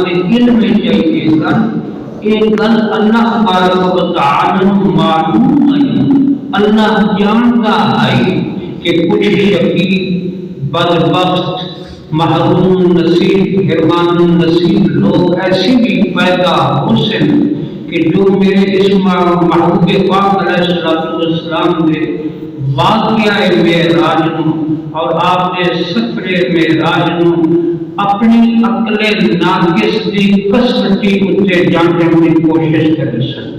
دے علم چاہیے گا ایک گل اللہ تبارک و تعالی معلوم ہے، اللہ جانتا ہے کہ کچھ شقی بدبخت محروم نصیب حرمان نصیب لوگ ایسے بھی پیدا ہو سن کہ جو میرے اس محبوب پاک علیہ السلام نے واقعہ معراج نو اور آپ نے سفر معراج نو اپنی عقل ناقص دی قسمتی اتے جاننے کی کوشش کرے سن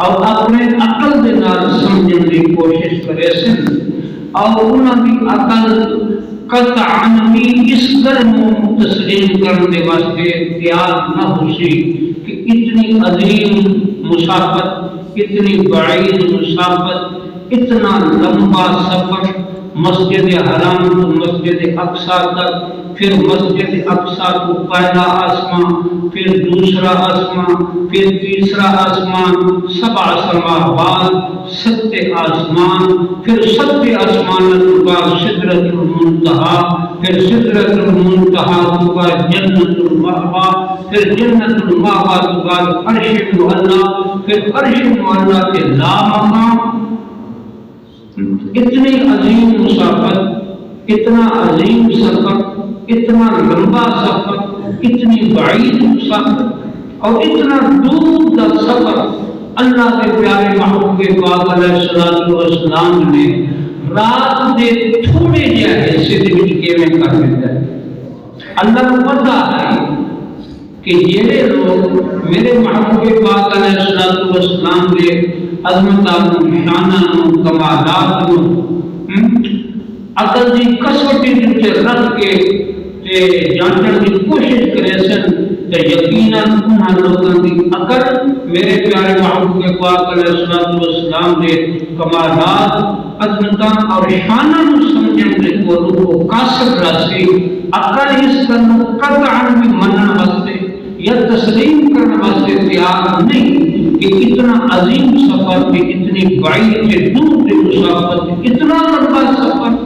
اور اپنے عقل دے نال سمجھنے کی کوشش کرے سن اور انہاں دی عقل قطعاً بھی اس قدر تسلیم کرنے واسطے تیار نہ ہو سی کہ اتنی عظیم مسافت، اتنی بعید مسافت، اتنا لمبا سفر مسجد حرام تو مسجد اقصیٰ تک، پھر مسجد اقصیٰ کو پہلا آسمان، پھر دوسرا آسمان، پھر تیسرا آسمان، 7 سماوات، 7 آسمان، پھر 7 آسمان کے بعد سدرۃ المنتہا، پھر سدرۃ المنتہا کے بعد جنت المأویٰ، پھر جنت المأویٰ کے بعد عرش معلیٰ، پھر عرش معلیٰ کے لامقام۔ اتنی عظیم مسافت، اتنا عظیم سفر، اتنا لمبا سفر، اتنی بعید مسافت اور اتنا دور کا سفر اللہ کے پیارے محبوب پاک علیہ السلام نے رات دے تھوڑے جہے حصے کے میں کر دیتا ہے۔ اللہ کو پتہ ہے کہ یہ لوگ میرے محبوب پاک علیہ السلام کے عظمتات شانہ کمالات عقل دی کسوٹی تے رکھ کے تے جاننے کی کوشش کرے سن تے یقیناً انہاں لوگوں کی عقل میرے پیارے محبوب پاک علیہ السلام کے کمالات عظمتاں اور شانہ نو سمجھنے کو روح قاصر راسی عقل اس کا قطعاً بھی منع واسطے یا تسلیم کرنے واسطے تیار نہیں کہ اتنا عظیم سفر کہ اتنی بعید سے دور کی مسافت، اتنا لمبا سفر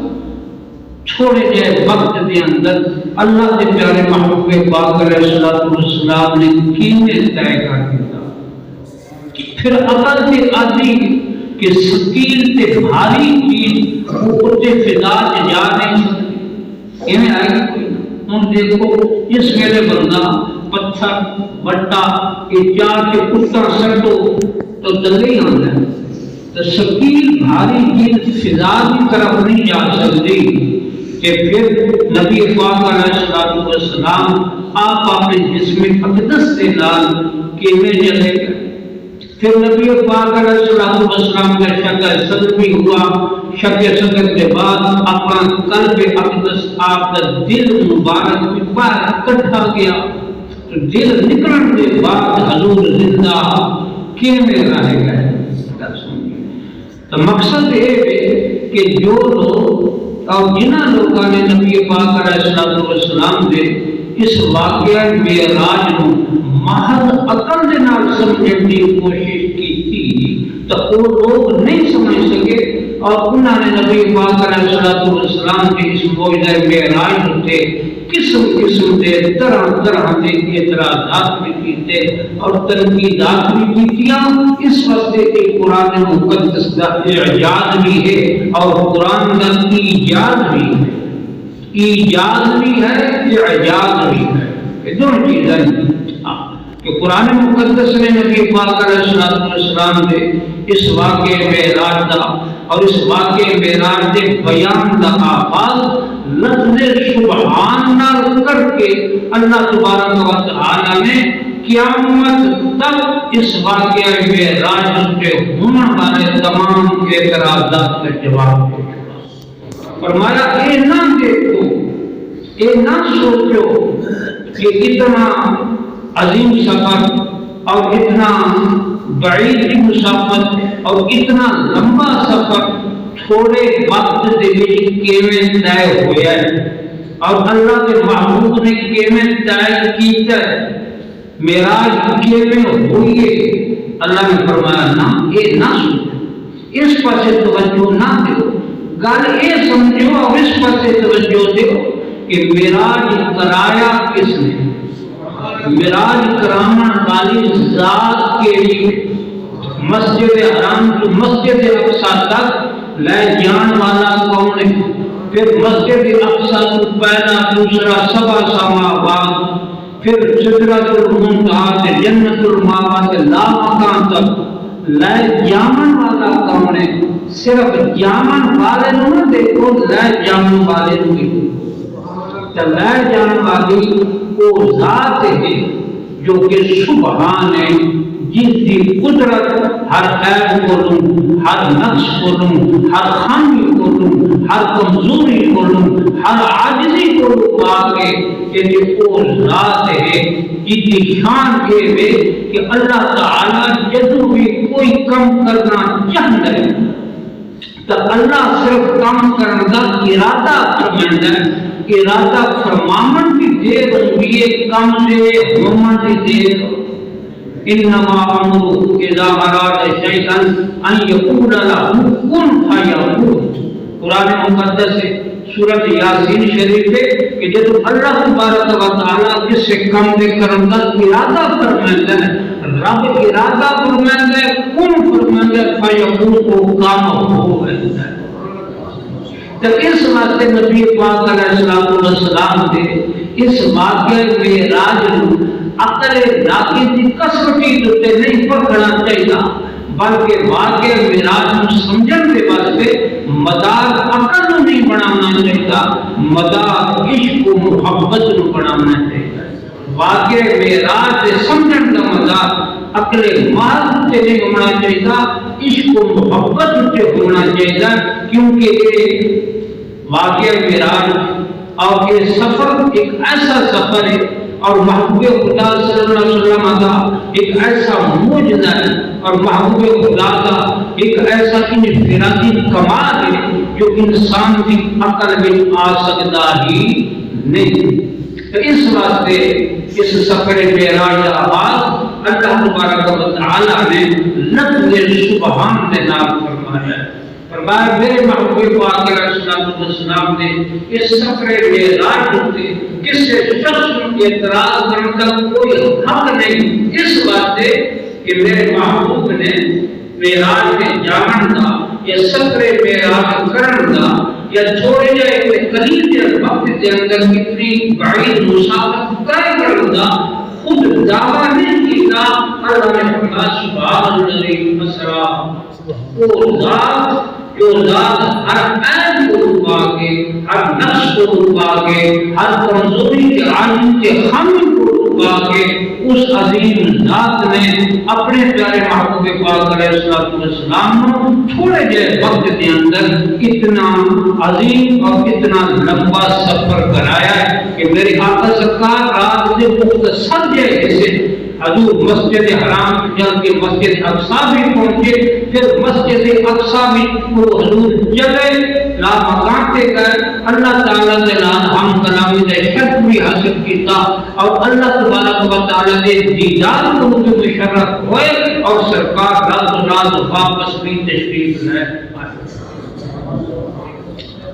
چھوڑے جائے وقت کے اندر اللہ کے پیارے محبوب پاک علیہ السلام نے کینے طے کر دیا۔ پھر عقل کے عادی کہ ثقیل تے بھاری چیز اوپر فضا جا نہیں سکتی، انہیں آئے گی کوئی نہ۔ ہم دیکھو اس ویلے بندہ پتھر بٹا چاہ کے کتا سٹو تو دلے آنا ہے، تو ثقیل بھاری چیز فضا کی طرف نہیں جا سکتی کہ پھر نبی پاک علیہ السلام آپ اپنے جسم اقدس سے نال کیویں چلے گئے۔ پھر نبی پاک علیہ السلام کا شک صدر بھی ہوا، شک صدر کے بعد اپنا قلب اقدس آپ کا دل مبارک میں باہر کٹھا گیا، تو دل نکلنے کے بعد حضور زندہ کیویں رہ گئے۔ تو مقصد یہ ہے کہ جو لوگ اور جنہاں لوگوں نے نبی پاک علیہ السلام دے اس واقعہ معراج نو محض عقل دے نال سمجھنے کی کوشش کی تھی تو وہ لوگ نہیں سمجھ سکے، اور انہوں نے نبی پاک علیہ السلام کے اس معجزہ معراج ہوتے قسم قسم کے طرح طرح کے اعتراضات بھی کیتے اور تنقیدات بھی کیتیاں۔ اس واسطے کہ قرآن مقدس کا اعجاز بھی ہے اور قرآن کا ایجاز بھی ہے، ایجاز بھی ہے اعجاز بھی ہے، یہ دونوں چیزیں کہ قرآن مقدس نے نبی پاک علیہ السلام کے اس واقعے معراج دا اور اس واقعے معراج دے بیان دا آغاز لفظ سبحان نال کر کے اللہ تبارک و تعالی نے قیامت تک اس واقعہ معراج کے ہونے والے تمام اعتراضات کا جواب دیا۔ فرمایا اے نہ دیکھو، اے نہ سوچو کہ اتنا عظیم سفر اور اتنا بعید مسافت اور اتنا لمبا سفر تھوڑے وقت دے وچ کیویں طے ہویا ہے اور اللہ کے محبوب نے کیویں طے کیتا ہے، معراج کیویں ہوئی ہے۔ اللہ نے فرمایا نہ یہ نہ سنو، اس پاسے توجہ نہ دو، گل یہ سمجھو اور اس پاسے توجہ دو کہ معراج کرایا کس نے؟ معراج کرامن والی ذات کے لیے مسجد حرام تو مسجد اقصی تک لے جان والا کون ہے؟ پھر مسجد اقصی تو پہلا دوسرا سبع سماوات، پھر سدرۃ المنتہا سے جنت المأویٰ سے لا مکان تک لے جامن والا کون ہے؟ صرف جامن والے نہ دیکھو، لے جامن والے نہ دیکھو۔ تو لے جان والی وہ ذات ہے جو کہ سبحان ہے، جس کی قدرت ہر عیب کو لوں، ہر نقص کو لوں، ہر خامی کو لوں، ہر کمزوری کو لوں، ہر عاجزی کو لوں کے کہ وہ ذات ہے جس کی شان یہ ہے کہ اللہ تعالی جدو بھی کوئی کم کرنا چاہتا ہے تو اللہ صرف کام کرنے کا ارادہ فرمائندا ہے۔ ارادہ فرمامن کی دیر ہوئی ہے، کم سے ہومن کی دیر۔ انما امرہ اذا اراد شیئا ان یقول له کن فیکون۔ قرآن مقدس ہے، سورۃ یاسین شریف ہے کہ جب اللہ تبارک و تعالی جس سے کم دے کرن کا ارادہ فرمائندا ہے، رب ارادہ فرمائندا ہے، کن فرمائندا ہے، فیکون کو کام ہو جاتا ہے۔ تو اس واسطے نبی پاک علیہ السلام نے اس واقعے معراج عقل ناقص کی کسوٹی تے نہیں پکڑنا چاہیے، بلکہ واقعہ معراج کو سمجھن کے واسطے مدار عقل کو نہیں بنانا چاہیے، مدار عشق و محبت کو بنانا چاہیے۔ واقعہ معراج سے سمجھن کا مدار عقل محض سے نہیں ہونا چاہیے، عشق و محبت سے ہونا چاہیے، کیونکہ یہ واقعہ معراج اور یہ سفر ایک ایسا سفر ہے اور محبوب خدا صلی اللہ علیہ وسلم کا ایک ایسا معجزہ ہے اور محبوب خدا کا ایک ایسا انفرادی کمال ہے جو انسان کی عقل میں آ سکتا ہی نہیں۔ تو اس واسطے اس سفر معراج کا آغاز اللہ تبارک و تعالی نے لفظ سبحان سے نام فرمایا ہے۔ فرمایا میرے محبوب پاک علیہ السلام نے اس سفر معراج ہوتے کسی شخص کو اعتراض کرنے کا کوئی حق نہیں، اس واسطے کہ میرے محبوب نے معراج کے جان کا یا سفر معراج کرن کا یا چھوڑے جائے کہ قریب کے وقت کے اندر کتنی بعید مسافت طے کرن کا خود دعویٰ نہیں کیتا۔ اللہ نے فرمایا سبحان الذی اسریٰ، وہ ذات جو ذات ہر عیب کو چھپا کے، ہر نقص کو چھپا کے، ہر کمزوری کے عاجز کے خامی کو چھپا کے، اس عظیم ذات نے اپنے پیارے محبوب پاک علیہ السلام کو چھوڑے گئے وقت کے اندر اتنا عظیم اور اتنا لمبا سفر کرایا کہ میرے آقا سرکار رات سے مختصر جیسے حضور مسجد حرام جا کے مسجد اقصی بھی پہنچے، پھر مسجد اقصی بھی وہ حضور چلے لا مکان پہ گئے، اللہ تعالیٰ نے ہم کلامی نے شرف بھی حاصل کیتا اور اللہ تبارک و تعالیٰ نے دیدار کو مجھے مشرف ہوئے اور سرکار رات واپس بھی تشریف لے آئے۔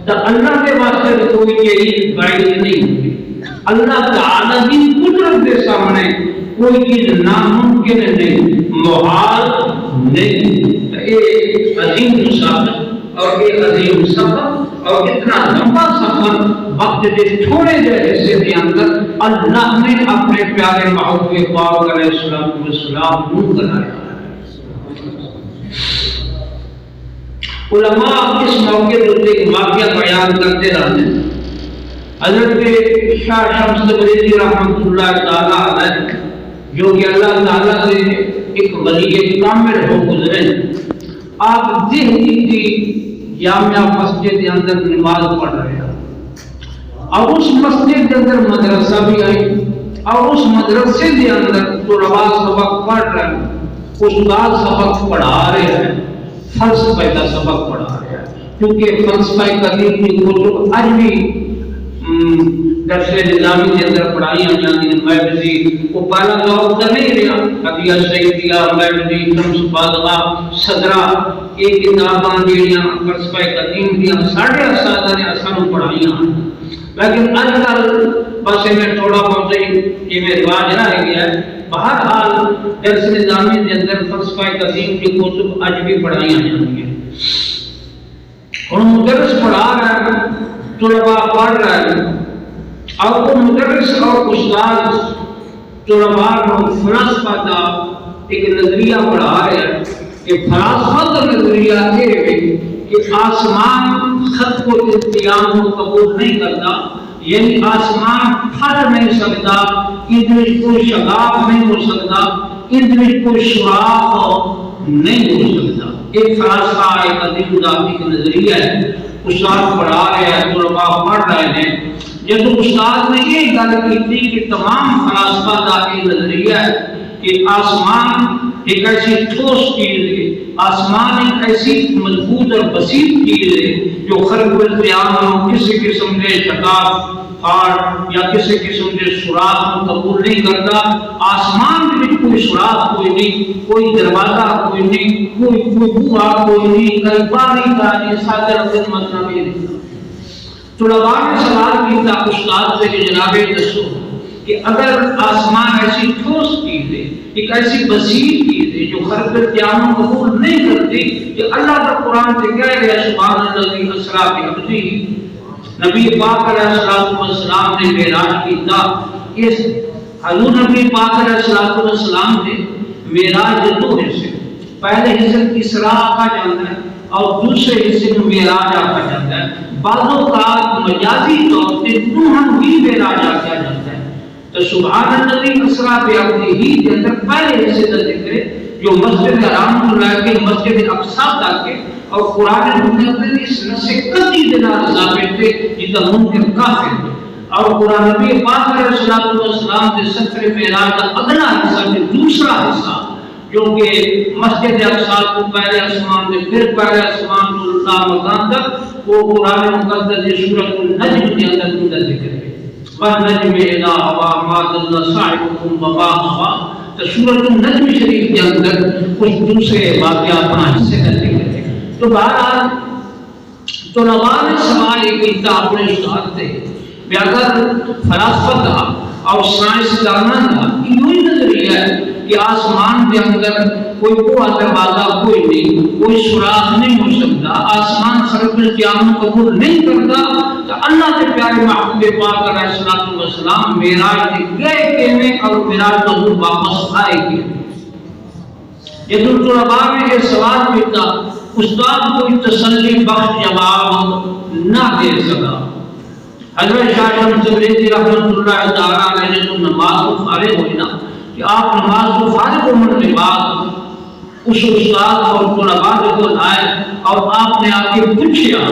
تو اللہ کے واسطے کوئی یہی بعید نہیں ہوئی، اللہ تعالیٰ کی قدرت کے سامنے کوئی چیز ناممکن نہیں، محال نہیں۔ ایک عظیم مسافر اور ایک عظیم سفر اور اتنا لمبا سفر وقت کے چھوڑے گئے حصے کے اندر اللہ نے اپنے پیارے محبوب پاک علیہ السلام کو کرایا۔ علماء اس موقع پر ایک واقعہ بیان کرتے رہتے ہیں۔ حضرت شاہ شمس تبریزی رحمۃ اللہ تعالی علیہ جو کہ اللہ تعالیٰ سے ایک ولی کامل ہو گزرے، آپ دہلی کی جامعہ مسجد کے اندر نماز پڑھ رہے ہیں اور اس مسجد کے اندر مدرسہ بھی آئی اور اس مدرسے کے اندر طلباء سبق پڑھ رہے ہیں، استاد سبق پڑھا رہے ہیں، فلسفہ کا سبق پڑھا رہے ہیں، کیونکہ فلسفہ قدیم کی کتب عربی درس نظامی کے اندر پڑھائیاں جاتی ہیں، محفظی وہ پہلا دور تو نہیں رہا، حدیہ سیدیہ محفظی شمس بادغہ صدرہ یہ کتاباں جڑیاں فلسفہ قدیم دیاں ساڑھے اساتذہ نے اسانوں پڑھائیاں، لیکن آج کل بس میں تھوڑا بہت یہ میں رواج رہ گیا ہے. بہرحال درس نظامی کے اندر فلسفہ قدیم کی کتب اج بھی پڑھائی جاتی ہیں. اور مدرس پڑھا رہا ہے، طلباء پڑھ رہا ہے، اور وہ مدرس اور استاد طلباء کو فلسفہ کا ایک نظریہ پڑھا رہے ہیں کہ فلسفہ کا نظریہ یہ ہے کہ آسمان خط کو التیام کو قبول نہیں کرتا، یعنی آسمان پھٹ نہیں سکتا، ادھر کوئی شگاف نہیں ہو سکتا، ادھر کوئی سوراخ نہیں ہو سکتا. ایک فلسفہ ایک عظیم ذاتی کا نظریہ ہے. استاد پڑھا رہے ہیں، طلباء پڑھ رہے ہیں. جب استاد نے یہ گل کی تھی کہ تمام فلسفہ کا یہ نظریہ ہے کہ آسمان ایک ایسی ٹھوس چیز ہے، آسمان ایک ایسی مضبوط اور بسیط چیز ہے جو خلق القیام کسی قسم کے شگاف اور یا کسی قسم کے سوراخ کو قبول نہیں کرتا. آسمان میں کوئی سوراخ کوئی نہیں، کوئی دروازہ کوئی نہیں، کوئی بوا کوئی نہیں، کئی باری کا نہیں، صادر خدمت نہ بھی نہیں. طلباء نے سوال کیا استاد سے کہ جناب دسو کہ اگر آسمان ایسی ٹھوس چیز ہے، ایک ایسی بسیط چیز ہے جو خلق القیام قبول نہیں کرتی، کہ اللہ کا قرآن سے کہہ رہا ہے سبحان الذی اسریٰ بعبدہ، نبی پاک علیہ السلام نے معراج کیتا. اس حضور نبی پاک علیہ السلام نے معراج کے دو حصے، پہلے حصے کی اسراء کہا جاتا ہے اور دوسرے حصے کو معراج کہا جاتا ہے. بعضوں کا مجازی طور پہ دونوں بھی معراج کہا جاتا ہے. تو سبحان الذی اسریٰ بعبدہ کے اندر پہلے حصے کا ذکر ہے جو مسجد حرام کو لے کے مسجد اقصیٰ تک کے، اور قرآن مقدس اس نص قطعی دلالت ثابت ہے جدا منکر کافر ہے. اور قرآن نبی پاک علیہ السلام کے سفر معراج کا اگلا حصہ میں دوسرا حصہ جو کہ مسجد اقصیٰ کو پہلے آسمان سے پھر پہلے آسمان کو اللہ مکان تک، وہ قرآن مقدس سورۃ النجم کے اندر کا ذکر ہے. وَالنَّجْمِ إِذَا هَوَىٰ مَا ضَلَّ صَاحِبُكُمْ وَمَا غَوَىٰ. تو سورۃ النجم شریف کے اندر کچھ دوسرے واقعہ اپنا حصے کا ذکر ہے. تو بہرحال طلباء نے سوال یہ کیا اپنے استاد سے کہ اگر فلسفہ کا اور سائنس دانوں کا یہی نظریہ ہے کہ آسمان کے اندر کوئی دروازہ کوئی نہیں، کوئی سوراخ نہیں ہو سکتا، آسمان خلق القیام قبول نہیں کرتا، تو اللہ کے پیارے محبوب پاک علیہ السلام معراج گئے کیویں اور معراج تو واپس آئے کیویں. یہ طلباء نے یہ سوال کیا، استاد کوئی تسلی بخش جواب نہ دے سکا. حضرت شاہ شمس تبریزی رحمۃ اللہ تعالیٰ علیہ نے تو نماز کو فارغ ہوئی نا کہ آپ نماز کو فارغ ہونے کے بعد اس استاد اور طلباء کو آئے اور آپ نے آ کے پوچھا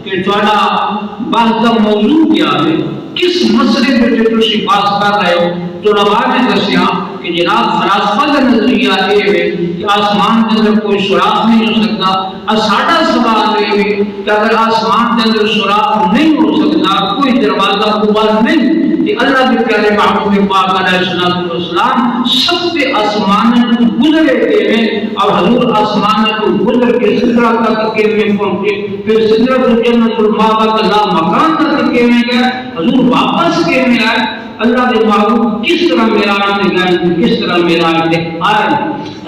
کہ تھوڑا بحث کا موضوع کیا ہے، کس مسئلے پہ تسی بات کر رہے ہو. طلباء نے دسیا کہ جناب فلسفہ کا نظریہ یہ ہے کہ آسمان کے اندر کوئی سوراخ نہیں ہو سکتا. اور ساڈا سوال یہ ہے کہ اگر آسمان کے اندر سوراخ نہیں ہو سکتا، کوئی دروازہ قبول نہیں، کہ اللہ کے پیارے محبوب پاک علیہ السلام سب سے آسمان کو گزرے کے اور حضور آسمان کو گزر کے سدرہ تک کے میں پہنچے، پھر سدرۃ الجنۃ المأویٰ کا مکان تک کے میں گئے، حضور واپس کے میں آئے. اللہ کے محبوب کس طرح معراج سے گئے، کس طرح معراج سے آئے.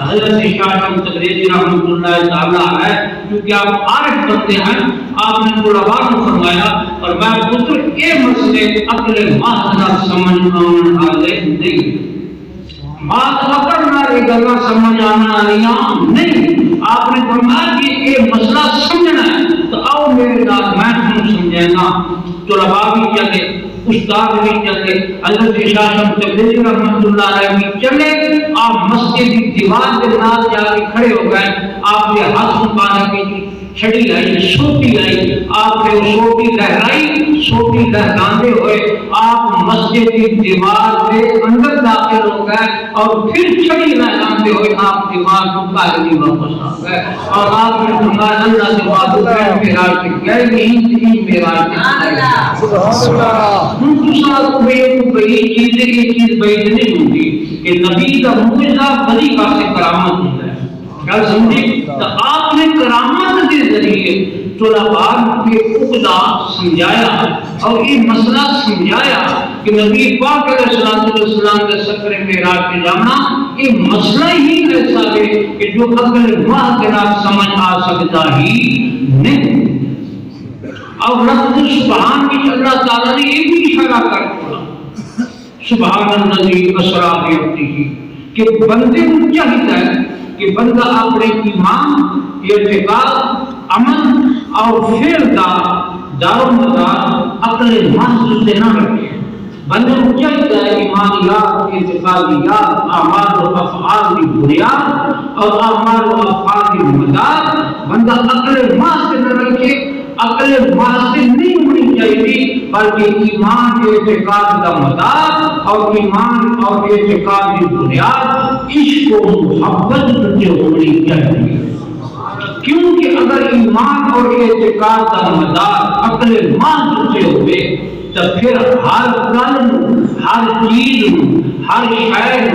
حضرت شاہ شمس تبریزی رحمۃ اللہ تعالیٰ علیہ کیونکہ آپ عارف بنتے ہیں، آپ نے طلباء کو فرمایا اور میں پتر کے مسئلے عقل محض نہ سمجھ آن والے نہیں، بات عقل نہ یہ گلا سمجھ آنا نہیں. آپ نے فرمایا کہ یہ مسئلہ سمجھنا ہے تو آؤ میرے ساتھ میں تمہیں سمجھانا. طلباء بھی چلے، استاد بھی چلے، حضرت شاہ شمس تبریزی رحمۃ اللہ علیہ بھی چلے. آپ مسجد کی دیوار کے ساتھ جا کے کھڑے ہو گئے، آپ نے ہاتھ مبارک کی چھڑی آئی، سوٹی آئی، آپ نے سوٹی لہرائی، سوٹی لہراتے ہوئے آپ مسجد کی دیوار سے اندر داخل ہو گئے اور پھر چھڑی لہراتے ہوئے آپ دیوار کو کاغذی واپس آ گئے اور آپ نے فرمایا اللہ سے بات معراج سے گئے نہیں معراج چیز بعید نہیں ہوتی کہ نبی کا معجزہ بڑی بات کرامت ہوتا ہے. گل سمجھی؟ تو آپ نے کرامت کے ذریعے طلباء کے عقدہ سمجھایا اور یہ مسئلہ سمجھایا کہ نبی پاک علیہ السلام کے سفر معراج پہ جانا یہ مسئلہ ہی ایسا ہے کہ جو عقل ماہ کے نام سمجھ آ سکتا ہی نہیں. اور لفظ سبحان کی اللہ تعالیٰ نے یہ بھی اشارہ کر دیا سبحان الذی اسریٰ بعبدہ کہ بندے کو چاہیے کہ بندہ اپنے ایمان اعتقاد عمل اور فعل کا دار و مدار عقل محض سے نہ رکھے. بندے کو چاہیے ایمانیات اعتقادیات اعمال و افعال کی بنیاد اور اعمال و افعال کی مدار بندہ عقل محض سے نہ رکھے. عقل محض سے نہیں ہونی چاہیے بلکہ ایمان اعتقاد کا مدار اور ایمان اور اعتقاد کی بنیاد عشق و محبت سے ہونی چاہیے. کیونکہ اگر ایمان اور اعتقاد کا مدار عقل محض سے ہوئے تو پھر ہر کل ہر چیز ہر شے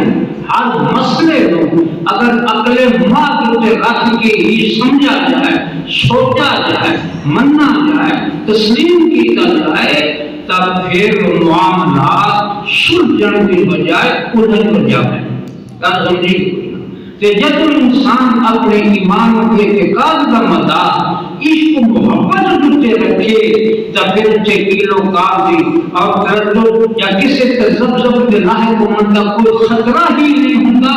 ہر مسئلے کو اگر عقل محض سے رکھ کے ہی سمجھا جائے سوچا جائے منا جائے تسلیم کیا جائے تب پھر معاملات سلجھن کے بجائے الجھن جائے. جب انسان اپنے ایمان کے اعتقاد کا مدار عشق و محبت سے رکھے تو پھر چکیلوں کافی اور دردوں یا کسی تذبذب کے لاحق ہونے کا کوئی خطرہ ہی نہیں ہوگا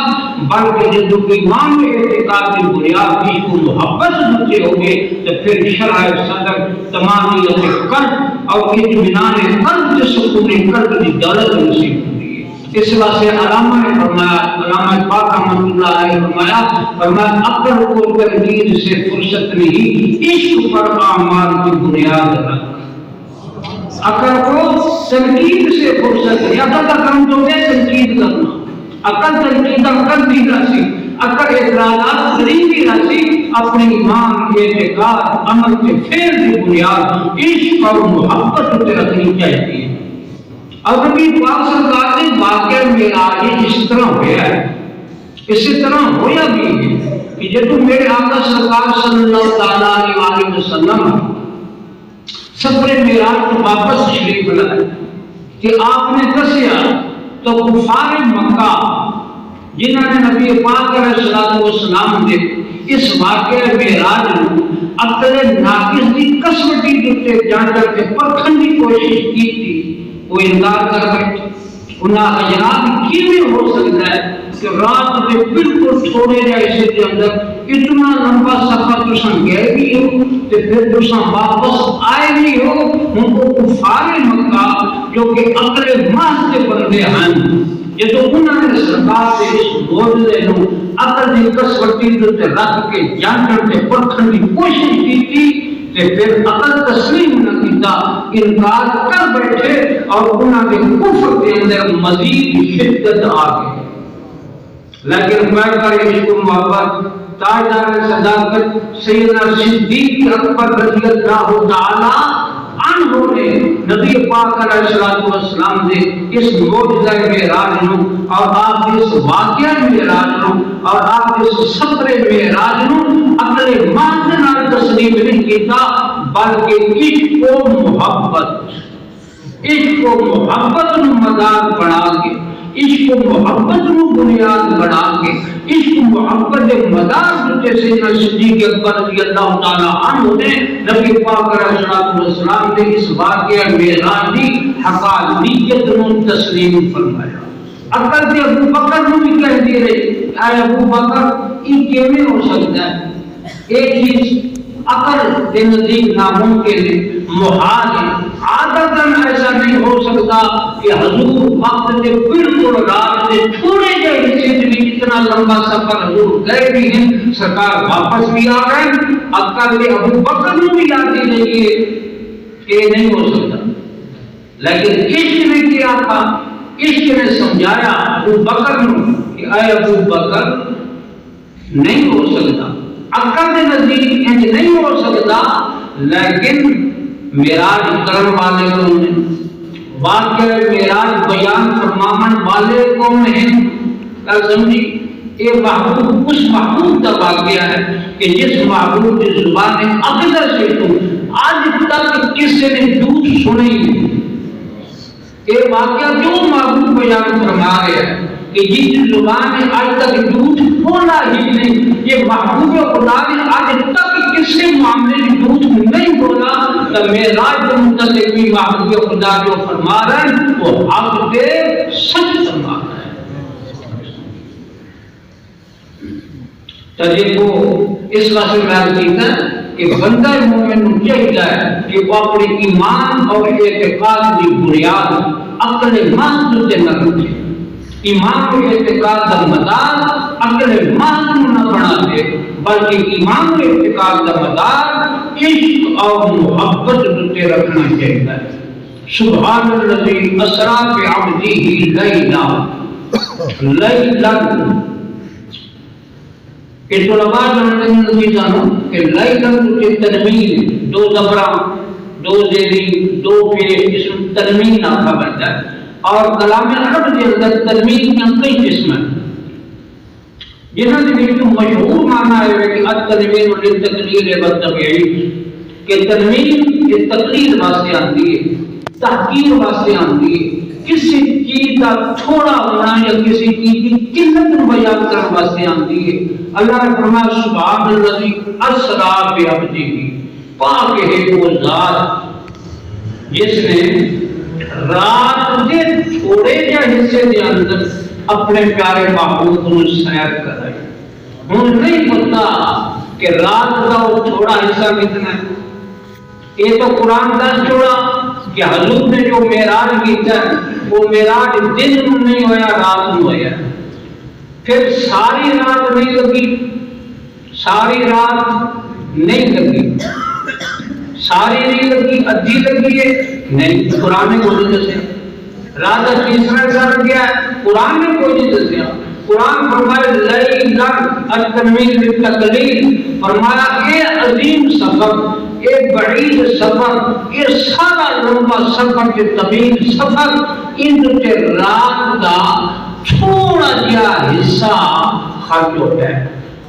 بلکہ جب ایمان کے اعتقاد کی بنیاد عشق و محبت سے ہوگی تو پھر شرح صدر تمامیت قلب اور اطمینان قلب سے سکون قلب کی دولت نصیب ہوگی. اس واسطے علامہ نے فرمایا علامہ پاک رحمۃ اللہ علیہ فرمایا عقل کو تردید سے فرصت نہیں عشق پر اعمال کی بنیاد رکھ. عقل کو تنقید سے فرصت نہیں. عقل کا کام تو ہے تنقید کرنا. عقل تنقید کر بھی راسی عقل اعتراضات کریں بھی راسی اپنے ایمان اعتقاد عمل کے فعل کی بنیاد عشق اور محبت سے رکھنی چاہیے. اور نبی پاک سرکار نے واقعہ معراج اس طرح ہوا ہے اسی طرح ہویا بھی ہے کہ جب میرے آقا سرکار صلی اللہ تعالیٰ علیہ وسلم سفر معراج کو واپس تشریف لائے کہ آپ نے دسیا تو کفار مکہ جنہوں نے نبی پاک علیہ السلام نے اس واقعہ معراج کو عقل ناقص کی کسوٹی کے جان کر کے پرکھن کی کوشش کی تھی وہ انکار کر بیٹھے. انہاں حضرات کیویں ہو سکتا ہے کہ رات میں بالکل چھوڑے جائے اسے کے اندر اتنا لمبا سفر تساں گئے بھی ہو تے پھر تساں واپس آئے بھی ہو. ان کو کفار مکہ جو کہ عقل محض کے بندے ہیں یہ تو انہوں نے سرکار سے اس معجزے کو عقل کی کسوٹی تے رکھ کے جان کر کے پرکھن کی کوشش کی تھی کہ پھر عقل تسلیم نہ کیتا انکار کر بیٹھے اور انہوں نے کفر کے اندر مزید شدت آ گئی. لیکن میں کر عشق و محبت تاجدار صداقت سیدنا صدیق اکبر رضی اللہ تعالی عنہ نے نبی پاک علیہ السلام نے اس معجزہ معراج نو اور آپ اس واقعہ معراج نو اور آپ اس سفر معراج نو عقل محض نال تسلیم نہیں کیتا بلکہ عشق و محبت نو مدار بنا کے عشق و محبت نو بنیاد بنا کے عشق و محبت کے مدار سے سیدنا صدیق اکبر رضی اللہ تعالی عنہ نے نبی پاک علیہ السلام نے اس واقعہ معراج کی حقانیت نو تسلیم فرمایا. عقل سے ابو بکر نو بھی کہہ دے رہے اے ابو بکر یہ کیویں ہو سکتا ہے ایک چیز عقل کے نزدیک ناممکن ہے محال ہے. عادتاً ایسا نہیں ہو سکتا کہ حضور وقت سے بالکل رات سے چھوڑے گئے حصے میں اتنا لمبا سفر حضور گئے بھی ہیں سرکار واپس بھی آ گئے. عقل کے ابو بکر نے بھی یاد دے رہی ہے کہ نہیں ہو سکتا. لیکن عشق نے کیا تھا عشق نے سمجھایا ابو بکر نے کہ اے ابو بکر نہیں ہو سکتا. عقل کے نزدیک انج نہیں ہو سکتا لیکن معراج کرم والے کون ہیں واقعہ معراج بیان فرماون والے کون ہیں. کیا سمجھی یہ محبوب اس محبوب کا واقعہ ہے کہ جس محبوب کی زبان اقدر سے تو آج تک کسی نے جھوٹ سنی نہیں. یہ واقعہ کیوں محبوب بیان فرما رہے ہیں کہ جس کی زبان نے آج تک جھوٹ بولا ہی نہیں. یہ محبوب خدا نے آج تک کسی معاملے میں جھوٹ نہیں بولا. تو معراج کے متعلق بھی محبوب خدا جو فرما رہے ہیں وہ حق کے سچ فرما رہے ہیں. تو دیکھو اس واسطے میں کہتا کہ بندہ مومن چاہیے کہ وہ اپنے ایمان اور اعتقاد کی بنیاد عقل محض سے نہ رکھے. ایمان اور اعتقاد کا مدار عقل محض نہ بنا دے بلکہ ایمان اور اعتقاد کا مدار عشق اور محبت سے رکھنا چاہیے. سبحان الذی اسریٰ بعبدہ لیلا کہ طلباء جانتے ہیں نتیجانوں کہ لیلن کی تنوین دو زبراں دو زیری دو پیش اس میں تنوین نافع بنتا ہے اور کلام عرب کے اندر تنوین کی کئی قسم ہیں جنہوں نے جو مشہور معنی ہے کہ التنوین للتقریر والتبعید کہ تنوین یہ تقریر واسطے آتی ہے تحقیر واسطے آتی ہے کسی چیز کا تھوڑا ہونا یا کسی چیز کی قلت بیان کرنے واسطے آتی ہے. اللہ نے فرمایا سبحان الذی اسریٰ بعبدہ پاک ہے وہ ذات جس نے رات کے تھوڑے جا حصے کے اندر اپنے پیارے محبوب کو سیر کرائی. ہمیں نہیں پتا کہ رات کا وہ تھوڑا حصہ کتنا ہے. یہ تو قرآن کا چھوڑا کہ حضور نے جو معراج کیتا ہے وہ معراج دن میں نہیں ہویا رات میں ہویا. پھر ساری رات نہیں لگی ساری رات نہیں لگی ساری نہیں لگی ادھی لگی ہے نہیں قرآن کو نہیں دسیا. رات کا تیسرا کر گیا قرآن نے کوئی نہیں دسیا. قرآن فرمایا لیلا التنوین بالتقلیل فرمایا یہ عظیم سفر ایک بعید سفر یہ سارا لمبا سفر کے طویل سفر ان کے رات کا تھوڑا جا حصہ خرچ ہوتا ہے.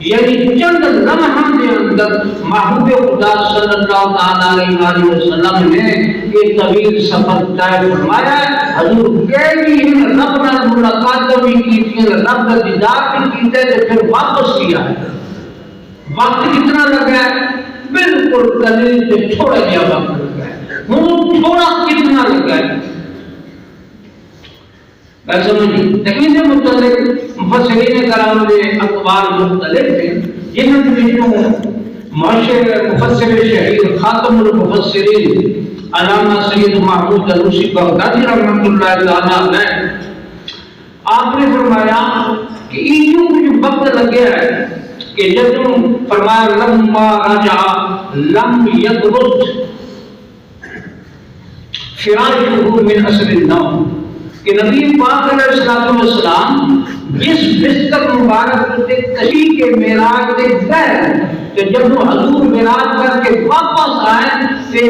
یعنی چند لمحوں کے اندر محبوب خدا صلی اللہ علیہ وسلم نے یہ طویل سفر طے فرمایا. حضور کہتی ہیں رب نے ملاقات بھی کی تھی رب کا دیدار بھی کیتے تو پھر واپس کیا ہے. وقت کتنا لگا ہے بالکل قلیل سے تھوڑا جا وقت لگا ہے. وہ تھوڑا کتنا لگا ہے لیکن متعلق مفسرین کرام نے اقوال مختلف ہیں جنہوں نے مفسر شہیر خاتم المفسرین علامہ سید محمود علوسی بغدادی رحمۃ اللہ تعالیٰ علیہ آپ نے فرمایا کہ یہ کچھ وقت لگیا ہے کہ جب فرمایا لما رجع لم یدرس فراشہ من اثر النوم کہ نبی پاک علیہ السلام جس بستر مبارک سے تشریح کے معراج سے گئے کہ جب وہ حضور معراج کر کے واپس آئے تو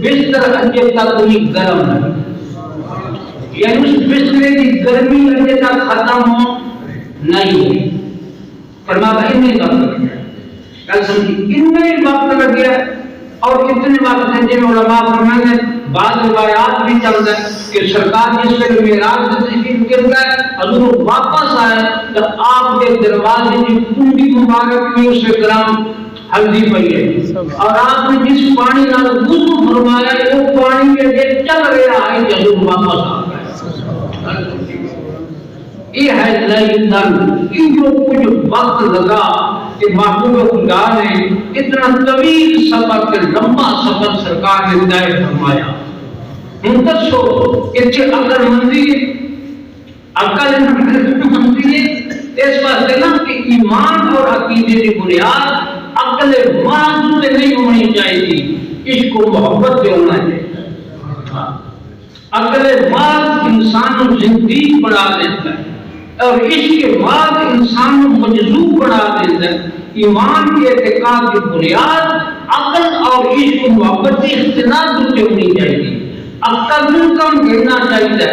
بستر اجے تک کوئی گرم ہے. یعنی اس بستر کی گرمی اجے تک ختم ہو نہیں ہوئی. فرمایا اتنے وقت لگ گیا. کل سمجھی اتنے وقت لگ گیا اور اتنے وقت ہیں جن علماء فرمائے ہیں بعض روایات بھی چل رہے کہ سرکار جس سے معراج سے تشریف کر گئے حضور واپس آئے تو آپ کے دروازے کی کنڈی مبارک میں اس کرام ہلدی پئی ہے اور آپ نے جس پانی نال وضو فرمایا وہ پانی میں چل رہا ہے حضور واپس آ گئے. یہ ہے لیلن یہ جو کچھ وقت لگا کہ محبوب خدا نے اتنا طویل سفر کے لمبا سفر سرکار نے طے فرمایا. منتصو اتنے عقل مندی اس واسطے نا کہ ایمان اور عقیدے کی بنیاد عقل محض سے نہیں ہونی چاہیے عشق و محبت سے ہونا چاہیے. عقل محض انسان کو زندگی بنا دیتا ہے اور عشق بعد انسان کو مجذوب بنا دیتا ہے. ایمان کے اعتقاد کی بنیاد عقل اور عشق و محبت کی اختلاط سے ہونی چاہیے. عقل کم کہنا چاہیے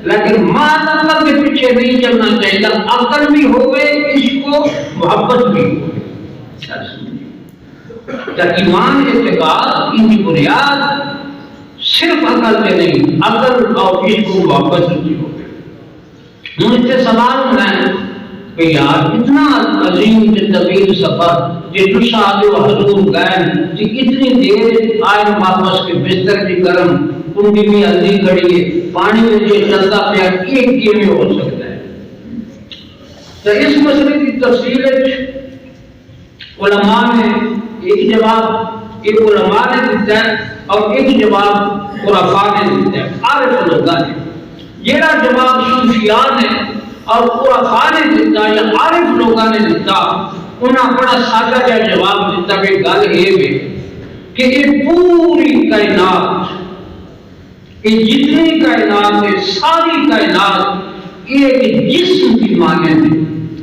لیکن ماں عقل کے پیچھے نہیں چلنا چاہیے، عقل بھی ہوئے اس کو محبت بھی ہوئے۔ ایمان اعتقاد کی بنیاد صرف عقل سے نہیں، عقل اور اس کو محبت سے ہو گئے۔ مجھ سے سوال ہونا ہے کہ یار اتنا عظیم طویل سفر جو ساتھ حضور گئے کہ اتنی دیر آئے واپس کے بستر کی گرم کنڈی میں ہلدی کھڑی ہے، پانی میں جو چلتا پیا ایک میں ہو سکتا ہے۔ تو اس مسئلے کی تفصیل علماء نے ایک جواب ایک علماء نے دیتا ہے اور ایک جواب خرافہ نے دیتا ہے، عارف لوگوں نے۔ یہ جواب صوفیاء نے اور خرافہ نے دیتا یا عارف لوگوں نے دیتا، انہاں بڑا سادہ جا جواب دیتا کہ گل یہ ہے کہ یہ پوری کائنات، یہ جتنی کائنات ہے، ساری کائنات ایک جسم کی مانند ہے۔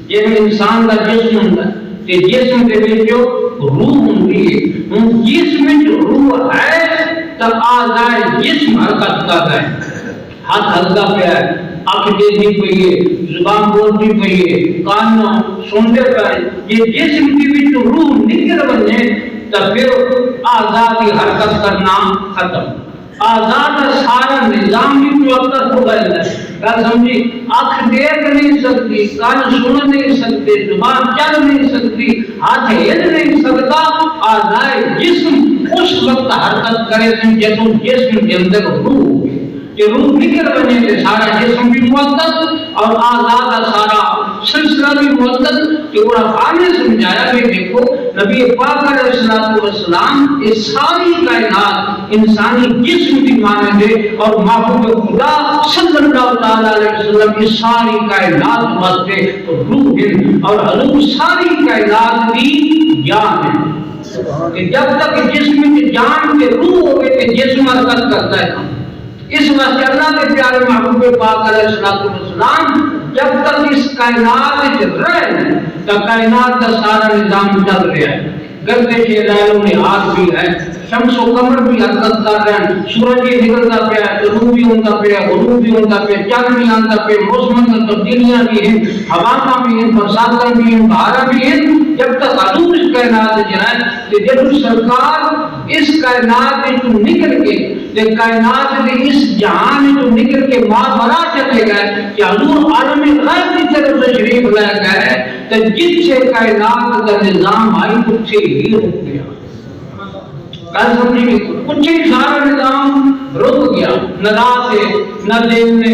یہ انسان کا جسم ہوتا ہے کہ جسم کے وچ روح ہوتی ہے، ہن جسم میں روح ہے تو اعضاء جسم حرکت کر رہے ہیں، ہاتھ ہلتا پیا ہے، آنکھ دیکھتی پئی ہے، زبان بولتی پئی ہے، کان سنتے پئے، یہ جسم کی وچ روح نکل بنے تو پھر اعضاء کی حرکت کرنا ختم، اعضاء کا سارا نظام بھی معطل ہو گیا ہے۔ کیا سمجھی؟ آنکھ دیکھ نہیں سکتی، کان سن نہیں سکتے، زبان چل نہیں سکتی، ہاتھ ہل نہیں سکتا، اعضاء جسم اس وقت حرکت کرے جب جسم کے اندر روح ہوگی، کہ روح نکل بنے تو سارا جسم بھی معطل اور اعضاء کا سارا سلسلہ بھی معطل۔ کہ قرآن نے سمجھایا کہ دیکھو نبی پاک علیہ السلام یہ ساری کائنات انسانی جسم کی مانند ہے اور محبوب خدا صلی اللہ تعالی علیہ وسلم کی ساری کائنات واسطے روح اور حضور ساری کائنات کی جان ہے۔ کہ جب تک جسم کی جان کے روح ہوگے کہ جسم حرکت کرتا ہے۔ اس واسطے اللہ کے پیارے محبوب پاک علیہ السلام جب تک اس کائنات رہے تو کائنات کا سارا نظام چل رہا ہے، گردش لیل و نہار بھی ہے، شمس و قمر بھی حرکت کر رہے ہیں، سورج بھی نکلتا پیا ہے، غروب بھی ہوتا پیا ہے، غروب بھی ہوتا پیا ہے، چاند بھی آتا پیا، موسم میں تبدیلیاں بھی ہیں، ہوا بھی ہیں، برساتیں بھی ہیں، بہاریں بھی ہیں۔ جب تک حضور اس کائنات جائے کہ جب سرکار اس کائنات میں تو نکل کے کائنات میں اس جہان میں تو نکل کے ماورا چلے گئے کہ حضور عالم غیب کی طرف تشریف لے گئے تو جس سے کائنات کا نظام آئی کچھ ہی ہو گیا۔ کل سمجھے کچھ ہی سارا نظام رک گیا، نہ رات ہے نہ دن ہے،